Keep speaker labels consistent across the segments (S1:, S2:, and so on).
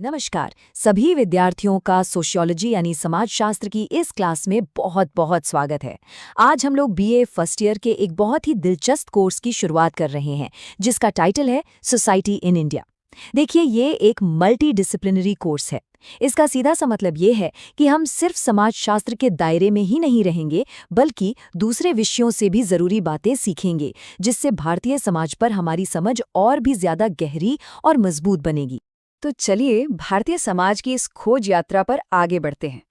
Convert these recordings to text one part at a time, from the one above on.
S1: नमस्कार सभी विद्यार्थियों का सोशियोलॉजी यानी समाजशास्त्र की इस क्लास में बहुत बहुत स्वागत है। आज हम लोग बीए फर्स्ट ईयर के एक बहुत ही दिलचस्प कोर्स की शुरुआत कर रहे हैं जिसका टाइटल है सोसाइटी इन इंडिया। देखिए, ये एक मल्टी डिसिप्लिनरी कोर्स है। इसका सीधा सा मतलब ये है कि हम सिर्फ समाजशास्त्र के दायरे में ही नहीं रहेंगे बल्कि दूसरे विषयों से भी जरूरी बातें सीखेंगे, जिससे भारतीय समाज पर हमारी समझ और भी ज्यादा गहरी और मजबूत बनेगी। तो चलिए भारतीय समाज की इस खोज यात्रा पर आगे बढ़ते हैं।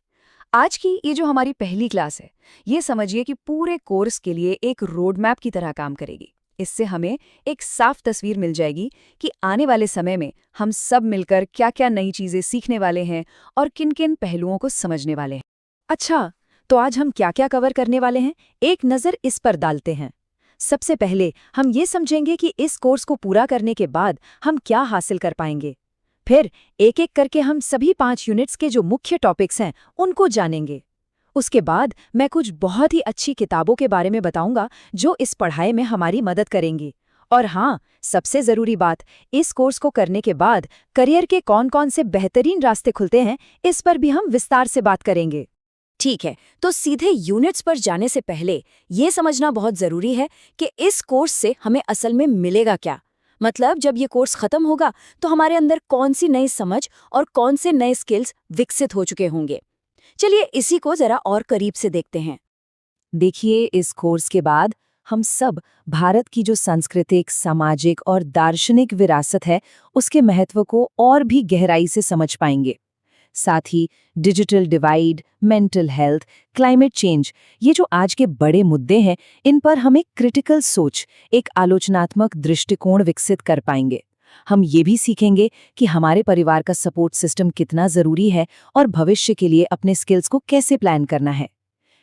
S1: आज की ये जो हमारी पहली क्लास है, ये समझिए कि पूरे कोर्स के लिए एक रोड मैप की तरह काम करेगी। इससे हमें एक साफ तस्वीर मिल जाएगी कि आने वाले समय में हम सब मिलकर क्या-क्या नई चीजें सीखने वाले हैं और किन-किन पहलुओं को समझने वाले हैं। अच्छा, तो आज हम क्या-क्या कवर करने वाले हैं, एक नज़र इस पर डालते हैं। सबसे पहले हम ये समझेंगे कि इस कोर्स को पूरा करने के बाद हम क्या हासिल कर पाएंगे। फिर एक एक करके हम सभी 5 यूनिट्स के जो मुख्य टॉपिक्स हैं उनको जानेंगे। उसके बाद मैं कुछ बहुत ही अच्छी किताबों के बारे में बताऊंगा जो इस पढ़ाई में हमारी मदद करेंगी। और हाँ, सबसे ज़रूरी बात, इस कोर्स को करने के बाद करियर के कौन-कौन से बेहतरीन रास्ते खुलते हैं, इस पर भी हम विस्तार से बात करेंगे। ठीक है, तो सीधे यूनिट्स पर जाने से पहले ये समझना बहुत ज़रूरी है कि इस कोर्स से हमें असल में मिलेगा क्या। मतलब जब ये कोर्स खत्म होगा तो हमारे अंदर कौन सी नई समझ और कौन से नए स्किल्स विकसित हो चुके होंगे। चलिए इसी को जरा और करीब से देखते हैं। देखिए, इस कोर्स के बाद हम सब भारत की जो सांस्कृतिक, सामाजिक और दार्शनिक विरासत है उसके महत्व को और भी गहराई से समझ पाएंगे। साथ ही digital divide, mental health, climate change, ये जो आज के बड़े मुद्दे हैं, इन पर हम एक क्रिटिकल सोच, एक आलोचनात्मक दृष्टिकोण विकसित कर पाएंगे। हम ये भी सीखेंगे कि हमारे परिवार का सपोर्ट सिस्टम कितना जरूरी है और भविष्य के लिए अपने स्किल्स को कैसे प्लान करना है।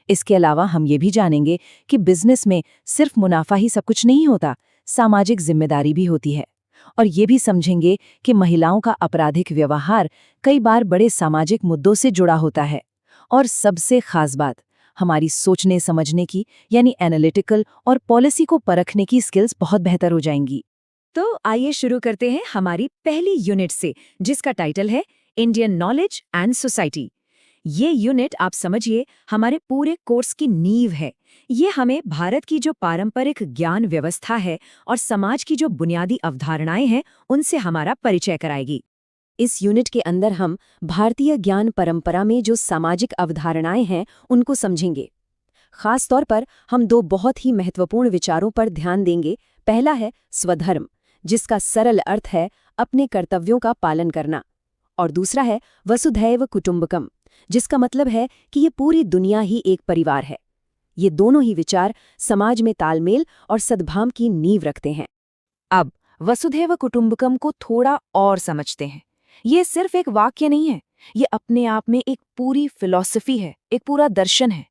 S1: इसके अलावा हम ये भी जानेंगे कि बिजनेस में सिर्फ मुनाफा ही सब कुछ नहीं होता, सामाजिक जिम्मेदारी भी होती है। और ये भी समझेंगे कि महिलाओं का आपराधिक व्यवहार कई बार बड़े सामाजिक मुद्दों से जुड़ा होता है। और सबसे खास बात, हमारी सोचने समझने की यानी एनालिटिकल और पॉलिसी को परखने की स्किल्स बहुत बेहतर हो जाएंगी। तो आइए शुरू करते हैं हमारी पहली यूनिट से, जिसका टाइटल है इंडियन नॉलेज एंड सोसाइटी। ये यूनिट आप समझिए हमारे पूरे कोर्स की नींव है। ये हमें भारत की जो पारंपरिक ज्ञान व्यवस्था है और समाज की जो बुनियादी अवधारणाएं हैं उनसे हमारा परिचय कराएगी। इस यूनिट के अंदर हम भारतीय ज्ञान परंपरा में जो सामाजिक अवधारणाएं हैं उनको समझेंगे। खास तौर पर हम 2 बहुत ही महत्वपूर्ण विचारों पर ध्यान देंगे। पहला है स्वधर्म, जिसका सरल अर्थ है अपने कर्तव्यों का पालन करना, और दूसरा है वसुधैव कुटुंबकम, जिसका मतलब है कि ये पूरी दुनिया ही एक परिवार है। ये दोनों ही विचार समाज में तालमेल और सद्भाव की नींव रखते हैं। अब वसुधैव कुटुंबकम को थोड़ा और समझते हैं। ये सिर्फ एक वाक्य नहीं है, ये अपने आप में एक पूरी फिलॉसफी है, एक पूरा दर्शन है।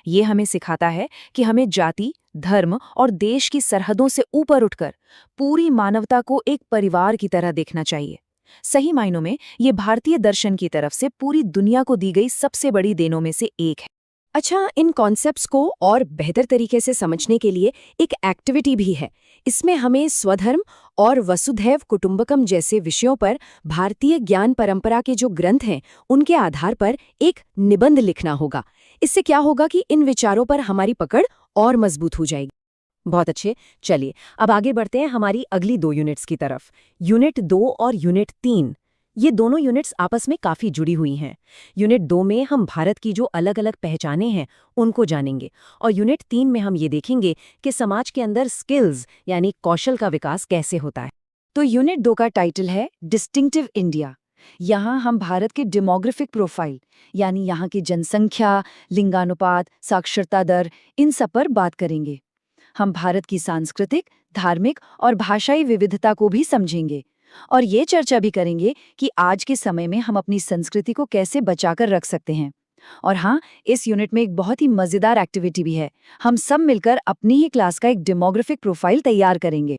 S1: ये हमें सिखाता है कि हमें जाति, धर्म और देश की सरहदों से ऊपर उठकर पूरी मानवता को एक परिवार की तरह देखना चाहिए। सही मायनों में ये भारतीय दर्शन की तरफ से पूरी दुनिया को दी गई सबसे बड़ी देनों में से एक है। अच्छा, इन कॉन्सेप्ट्स को और बेहतर तरीके से समझने के लिए एक एक्टिविटी भी है। इसमें हमें स्वधर्म और वसुधैव कुटुंबकम जैसे विषयों पर भारतीय ज्ञान परंपरा के जो ग्रंथ हैं उनके आधार पर एक निबंध लिखना होगा। इससे क्या होगा कि इन विचारों पर हमारी पकड़ और मजबूत हो जाएगी। बहुत अच्छे, चलिए अब आगे बढ़ते हैं हमारी अगली 2 यूनिट्स की तरफ। यूनिट 2 और यूनिट 3, ये दोनों यूनिट्स आपस में काफ़ी जुड़ी हुई हैं। यूनिट 2 में हम भारत की जो अलग अलग पहचानें हैं उनको जानेंगे, और यूनिट 3 में हम ये देखेंगे कि समाज के अंदर स्किल्स यानी कौशल का विकास कैसे होता है। तो यूनिट 2 का टाइटल है डिस्टिंक्टिव इंडिया। यहाँ हम भारत के डेमोग्राफिक प्रोफाइल यानी यहाँ की जनसंख्या, लिंगानुपात, साक्षरता दर, इन सब पर बात करेंगे। हम भारत की सांस्कृतिक, धार्मिक और भाषाई विविधता को भी समझेंगे, और ये चर्चा भी करेंगे कि आज के समय में हम अपनी संस्कृति को कैसे बचाकर रख सकते हैं। और हाँ, इस यूनिट में एक बहुत ही मज़ेदार एक्टिविटी भी है। हम सब मिलकर अपनी ही क्लास का एक डेमोग्राफिक प्रोफाइल तैयार करेंगे।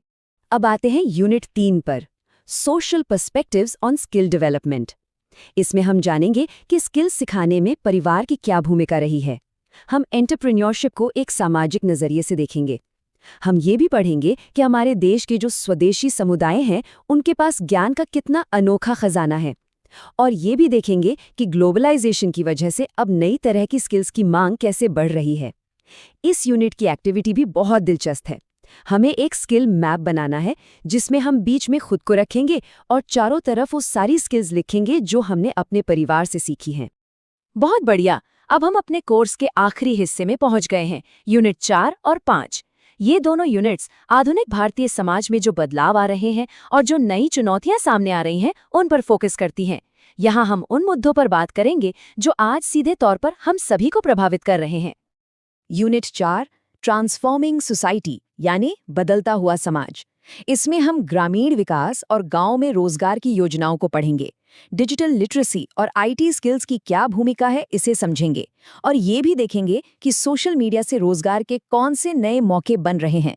S1: अब आते हैं यूनिट 3 पर, social perspectives on skill development. इसमें हम जानेंगे कि स्किल्स सिखाने में परिवार की क्या भूमिका रही है। हम एंटरप्रेन्योरशिप को एक सामाजिक नज़रिए से देखेंगे। हम ये भी पढ़ेंगे कि हमारे देश के जो स्वदेशी समुदाय हैं उनके पास ज्ञान का कितना अनोखा खजाना है। और ये भी देखेंगे कि ग्लोबलाइजेशन की वजह से अब नई तरह की स्किल्स की मांग कैसे बढ़ रही है। इस यूनिट की एक्टिविटी भी बहुत दिलचस्प है। हमें एक स्किल मैप बनाना है जिसमें हम बीच में खुद को रखेंगे और चारों तरफ वो सारी स्किल्स लिखेंगे जो हमने अपने परिवार से सीखी हैं। बहुत बढ़िया। अब हम अपने कोर्स के आखिरी हिस्से में पहुंच गए हैं, यूनिट 4 और 5। ये दोनों यूनिट्स आधुनिक भारतीय समाज में जो बदलाव आ रहे हैं और जो नई चुनौतियां सामने आ रही हैं, उन पर फोकस करती हैं। यहाँ हम उन मुद्दों पर बात करेंगे जो आज सीधे तौर पर हम सभी को प्रभावित कर रहे हैं। यूनिट 4, ट्रांसफॉर्मिंग सोसाइटी, यानी बदलता हुआ समाज। इसमें हम ग्रामीण विकास और गांव में रोजगार की योजनाओं को पढ़ेंगे। डिजिटल लिटरेसी और आईटी स्किल्स की क्या भूमिका है, इसे समझेंगे। और ये भी देखेंगे कि सोशल मीडिया से रोजगार के कौन से नए मौके बन रहे हैं।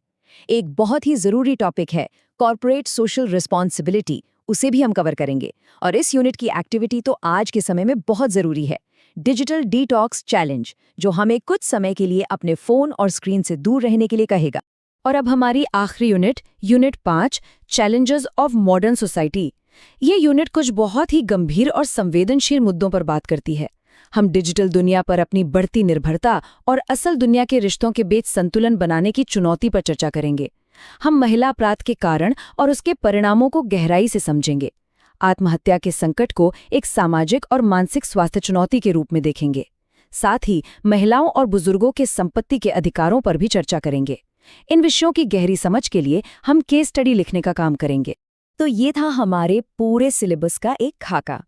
S1: एक बहुत ही जरूरी टॉपिक है कॉर्पोरेट सोशल रिस्पॉन्सिबिलिटी, उसे भी हम कवर करेंगे। और इस यूनिट की एक्टिविटी तो आज के समय में बहुत जरूरी है, डिजिटल डिटॉक्स चैलेंज, जो हमें कुछ समय के लिए अपने फोन और स्क्रीन से दूर रहने के लिए कहेगा। और अब हमारी आखिरी unit, unit 5, challenges of modern society. ये यूनिट कुछ बहुत ही गंभीर और संवेदनशील मुद्दों पर बात करती है। हम डिजिटल दुनिया पर अपनी बढ़ती निर्भरता और असल दुनिया के रिश्तों के बीच संतुलन बनाने की चुनौती पर चर्चा करेंगे। हम महिला अपराध के कारण और उसके परिणामों को गहराई से समझेंगे। आत्महत्या के संकट को एक सामाजिक और मानसिक स्वास्थ्य चुनौती के रूप में देखेंगे। साथ ही महिलाओं और बुजुर्गों के संपत्ति के अधिकारों पर भी चर्चा करेंगे। इन विषयों की गहरी समझ के लिए हम केस स्टडी लिखने का काम करेंगे। तो ये था हमारे पूरे सिलेबस का एक खाका।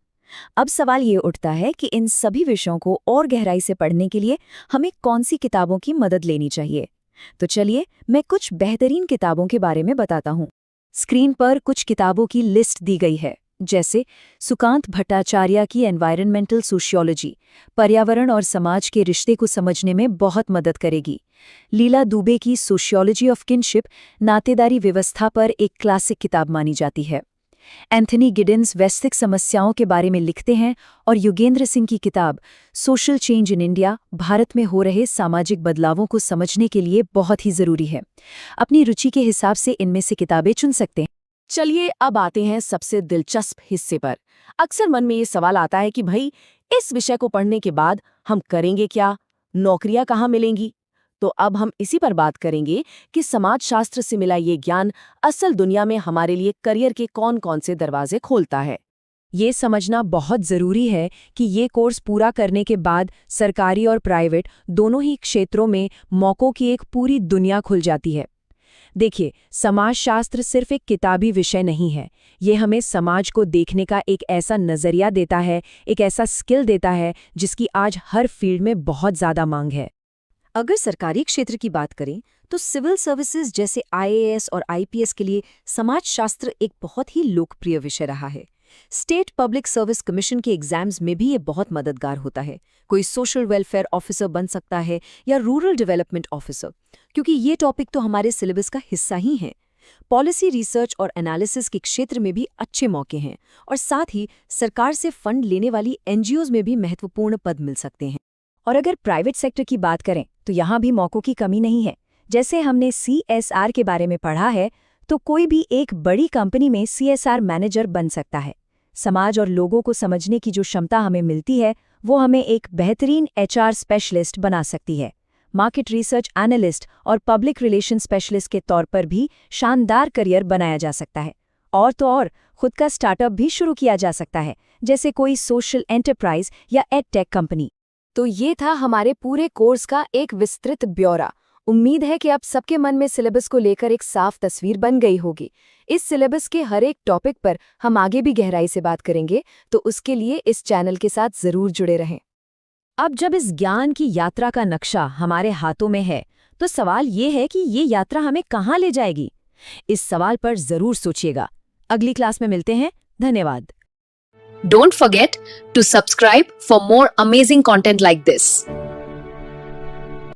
S1: अब सवाल ये उठता है कि इन सभी विषयों को और गहराई से पढ़ने के लिए हमें कौन सी किताबों की मदद लेनी चाहिए। तो चलिए मैं कुछ बेहतरीन किताबों के बारे में बताता हूँ। स्क्रीन पर कुछ किताबों की लिस्ट दी गई है, जैसे सुकांत भट्टाचार्य की एनवायरनमेंटल सोशियोलॉजी, पर्यावरण और समाज के रिश्ते को समझने में बहुत मदद करेगी। लीला दुबे की सोशियोलॉजी ऑफ किनशिप, नातेदारी व्यवस्था पर एक क्लासिक किताब मानी जाती है। एंथनी गिडेंस वैश्विक समस्याओं के बारे में लिखते हैं और युगेंद्र सिंह की किताब social change in India, Bharat में हो रहे सामाजिक बदलावों को समझने के लिए बहुत ही जरूरी है। अपनी रुचि के हिसाब से इनमें से किताबें चुन सकते हैं। चलिए अब आते हैं सबसे दिलचस्प हिस्से पर। अक्सर मन में ये सवाल आता है कि भाई इस विषय को पढ़ने के बाद हम करेंगे क्या, नौकरियां कहाँ मिलेंगी। तो अब हम इसी पर बात करेंगे कि समाजशास्त्र से मिला ये ज्ञान असल दुनिया में हमारे लिए करियर के कौन-कौन से दरवाजे खोलता है। ये समझना बहुत ज़रूरी है कि ये कोर्स पूरा करने के बाद सरकारी और प्राइवेट दोनों ही क्षेत्रों में मौक़ों की एक पूरी दुनिया खुल जाती है। देखिए, समाजशास्त्र सिर्फ एक किताबी विषय नहीं है। ये हमें समाज को देखने का एक ऐसा नज़रिया देता है, एक ऐसा स्किल देता है जिसकी आज हर फील्ड में बहुत ज़्यादा मांग है। अगर सरकारी क्षेत्र की बात करें तो सिविल सर्विसेज जैसे आईएएस और आईपीएस के लिए समाजशास्त्र एक बहुत ही लोकप्रिय विषय रहा है। स्टेट पब्लिक सर्विस कमीशन के एग्जाम्स में भी ये बहुत मददगार होता है। कोई सोशल वेलफेयर ऑफिसर बन सकता है या रूरल डेवलपमेंट ऑफिसर, क्योंकि ये टॉपिक तो हमारे सिलेबस का हिस्सा ही है। पॉलिसी रिसर्च और एनालिसिस के क्षेत्र में भी अच्छे मौके हैं और साथ ही सरकार से फंड लेने वाली एनजीओज में भी महत्वपूर्ण पद मिल सकते हैं। और अगर प्राइवेट सेक्टर की बात करें तो यहाँ भी मौकों की कमी नहीं है। जैसे हमने सीएसआर के बारे में पढ़ा है, तो कोई भी एक बड़ी कंपनी में सीएसआर मैनेजर बन सकता है। समाज और लोगों को समझने की जो क्षमता हमें मिलती है, वो हमें एक बेहतरीन एचआर स्पेशलिस्ट बना सकती है। मार्केट रिसर्च एनालिस्ट और पब्लिक रिलेशन स्पेशलिस्ट के तौर पर भी शानदार करियर बनाया जा सकता है। और तो और खुद का स्टार्टअप भी शुरू किया जा सकता है, जैसे कोई सोशल एंटरप्राइज या एडटेक कंपनी। तो ये था हमारे पूरे कोर्स का एक विस्तृत ब्यौरा। उम्मीद है कि अब सबके मन में सिलेबस को लेकर एक साफ तस्वीर बन गई होगी। इस सिलेबस के हर एक टॉपिक पर हम आगे भी गहराई से बात करेंगे, तो उसके लिए इस चैनल के साथ जरूर जुड़े रहें। अब जब इस ज्ञान की यात्रा का नक्शा हमारे हाथों में है, तो सवाल ये है कि ये यात्रा हमें कहाँ ले जाएगी। इस सवाल पर जरूर सोचिएगा। अगली क्लास में मिलते हैं। धन्यवाद।
S2: Don't forget to subscribe for more amazing content like this.